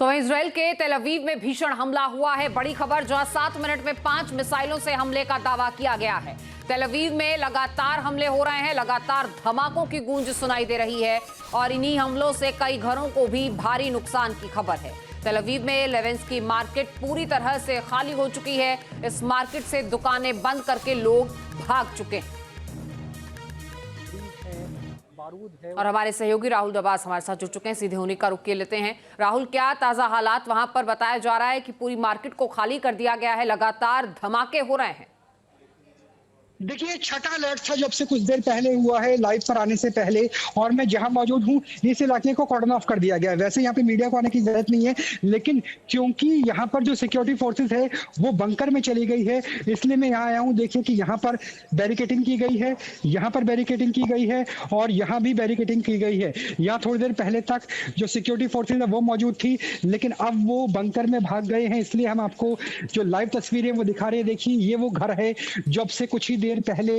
तो इजराइल के तेल अवीव में भीषण हमला हुआ है। बड़ी खबर, जहां 7 मिनट में 5 मिसाइलों से हमले का दावा किया गया है। तेल अवीव में लगातार हमले हो रहे हैं, लगातार धमाकों की गूंज सुनाई दे रही है और इन्हीं हमलों से कई घरों को भी भारी नुकसान की खबर है। तेल अवीव में लेविंस्की मार्केट पूरी तरह से खाली हो चुकी है। इस मार्केट से दुकानें बंद करके लोग भाग चुके हैं। और हमारे सहयोगी राहुल दबास हमारे साथ जुड़ चुके हैं, सीधे उन्हीं का रुख किए लेते हैं। राहुल, क्या ताजा हालात वहां पर? बताया जा रहा है कि पूरी मार्केट को खाली कर दिया गया है, लगातार धमाके हो रहे हैं। देखिए, छठा अलर्ट था जब से कुछ देर पहले हुआ है, लाइव पर आने से पहले, और मैं जहां मौजूद हूं इस इलाके को कॉर्डन ऑफ कर दिया गया है। वैसे यहां पे मीडिया को आने की जरूरत नहीं है, लेकिन क्योंकि यहां पर जो सिक्योरिटी फोर्सेस है वो बंकर में चली गई है, इसलिए मैं यहां आया हूं। देखिए कि यहां पर बैरिकेडिंग की गई है, यहां पर बैरिकेडिंग की गई है और यहां भी बैरिकेडिंग की गई है। यहां थोड़ी देर पहले तक जो सिक्योरिटी फोर्सेज है वो मौजूद थी, लेकिन अब वो बंकर में भाग गए हैं, इसलिए हम आपको जो लाइव तस्वीरें वो दिखा रहे हैं। देखिए, ये वो घर है जब से कुछ ही देर पहले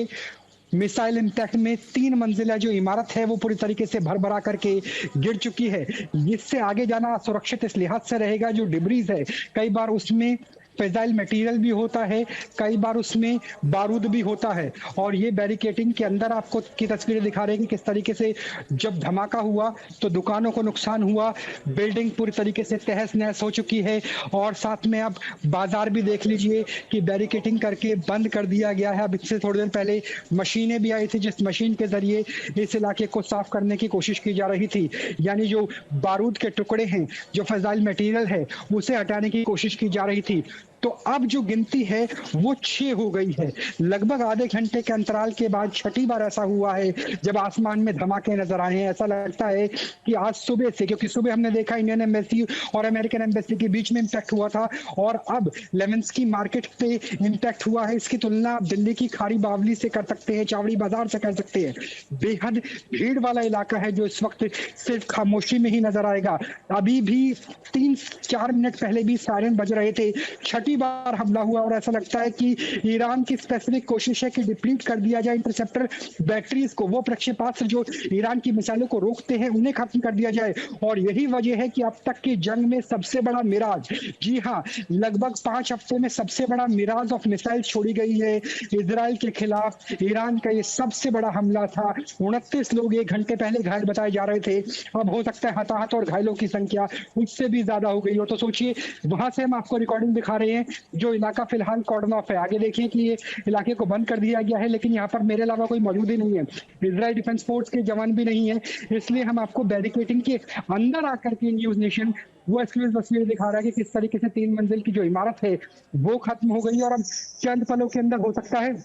मिसाइल इम्पैक्ट में 3 मंजिला जो इमारत है वो पूरी तरीके से भर भरा करके गिर चुकी है। इससे आगे जाना सुरक्षित इस लिहाज से रहेगा, जो डिब्रीज है कई बार उसमें फिजाइल मटेरियल भी होता है, कई बार उसमें बारूद भी होता है। और ये बैरिकेडिंग के अंदर आपको की तस्वीरें दिखा रहे हैं कि किस तरीके से जब धमाका हुआ तो दुकानों को नुकसान हुआ, बिल्डिंग पूरी तरीके से तहस नहस हो चुकी है। और साथ में आप बाजार भी देख लीजिए कि बैरिकेडिंग करके बंद कर दिया गया है। अब इससे थोड़ी देर पहले मशीनें भी आई थी, जिस मशीन के जरिए इस इलाके को साफ करने की कोशिश की जा रही थी। यानी जो बारूद के टुकड़े हैं, जो फिजाइल मटेरियल है, उसे हटाने की कोशिश की जा रही थी। तो अब जो गिनती है वो 6 हो गई है। लगभग आधे घंटे के अंतराल के बाद छठी बार ऐसा हुआ है जब आसमान में धमाके नजर आए हैं। ऐसा लगता है कि आज सुबह से, क्योंकि सुबह हमने देखा इंडियन एम्बेसी और अमेरिकन एम्बेसी के बीच में इम्पैक्ट हुआ था और अब लेविंस्की मार्केट पे इम्पैक्ट हुआ है। इसकी तुलना आप दिल्ली की खाड़ी बावली से कर सकते हैं, चावड़ी बाजार से कर सकते हैं। बेहद भीड़ वाला इलाका है जो इस वक्त सिर्फ खामोशी में ही नजर आएगा। अभी भी 3-4 मिनट पहले भी सायरन बज रहे थे। छठी बार हमला हुआ और ऐसा लगता है कि ईरान की स्पेसिफिक कोशिश है कि डिप्लीट कर दिया जाए इंटरसेप्टर बैटरीज को, वो प्रक्षेपास्त्र जो ईरान की मिसाइलों को रोकते हैं उन्हें खत्म कर दिया जाए। और यही वजह है कि अब तक की जंग में सबसे बड़ा मिराज, जी हाँ, लगभग 5 हफ्ते में सबसे बड़ा मिराज ऑफ मिसाइल छोड़ी गई है इजराइल के खिलाफ। ईरान का ये सबसे बड़ा हमला था। 29 लोग 1 घंटे पहले घायल बताए जा रहे थे, अब हो सकता है हताहत और घायलों की संख्या उससे भी ज्यादा हो गई हो। तो सोचिए, वहां से हम आपको रिकॉर्डिंग दिखा रहे हैं जो इलाका फिलहाल कॉर्डन ऑफ है। आगे देखिए कि ये इलाके को बंद कर दिया गया है, लेकिन यहाँ पर मेरे अलावा कोई मौजूद ही नहीं है, इजराइल डिफेंस फोर्स के जवान भी नहीं है, इसलिए हम आपको बैरिकेडिंग के अंदर आकर के न्यूज नेशन वो एक्सक्लूसिव तस्वीर दिखा रहा है कि किस तरीके से 3 मंजिल की जो इमारत है वो खत्म हो गई और अब चंद पलों के अंदर हो सकता है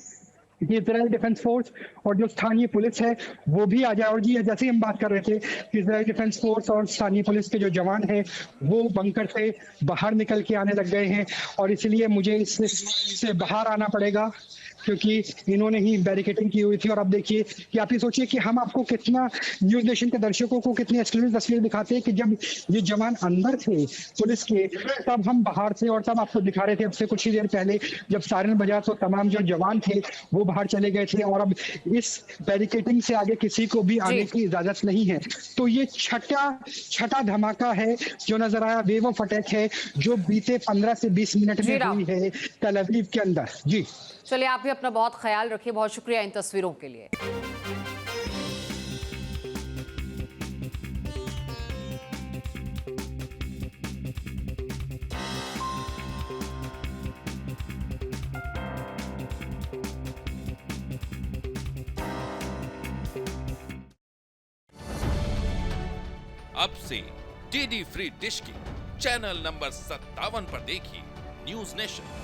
कि इजराइल डिफेंस फोर्स और जो स्थानीय पुलिस है वो भी आ जाए। और जी, जैसे ही हम बात कर रहे थे कि इजराइल डिफेंस फोर्स और स्थानीय पुलिस के जो जवान हैं वो बंकर से बाहर निकल के आने लग गए हैं और इसलिए मुझे इससे बाहर आना पड़ेगा क्योंकि इन्होंने ही बैरिकेडिंग की हुई थी। और अब देखिए कि आप ये सोचिए कि हम आपको कितना, न्यूज नेशन के दर्शकों को कितनी एक्सक्लूसिव तस्वीर दिखाते हैं कि जब ये जवान अंदर थे पुलिस के, तब हम बाहर थे और तब आपको दिखा रहे थे। अब से कुछ ही देर पहले जब सायरन बजा तो तमाम जो जवान थे वो बाहर चले गए थे और अब इस बैरिकेडिंग से आगे किसी को भी आने की इजाजत नहीं है। तो ये छठा धमाका है जो नजर आया, वेव ऑफ अटैक है जो बीते 15 से 20 मिनट में हुई है तेल अवीव के अंदर। जी चलिए, आप भी अपना बहुत ख्याल रखिए। बहुत शुक्रिया इन तस्वीरों के लिए। अब से डीडी फ्री डिश की चैनल नंबर 57 पर देखिए न्यूज नेशन।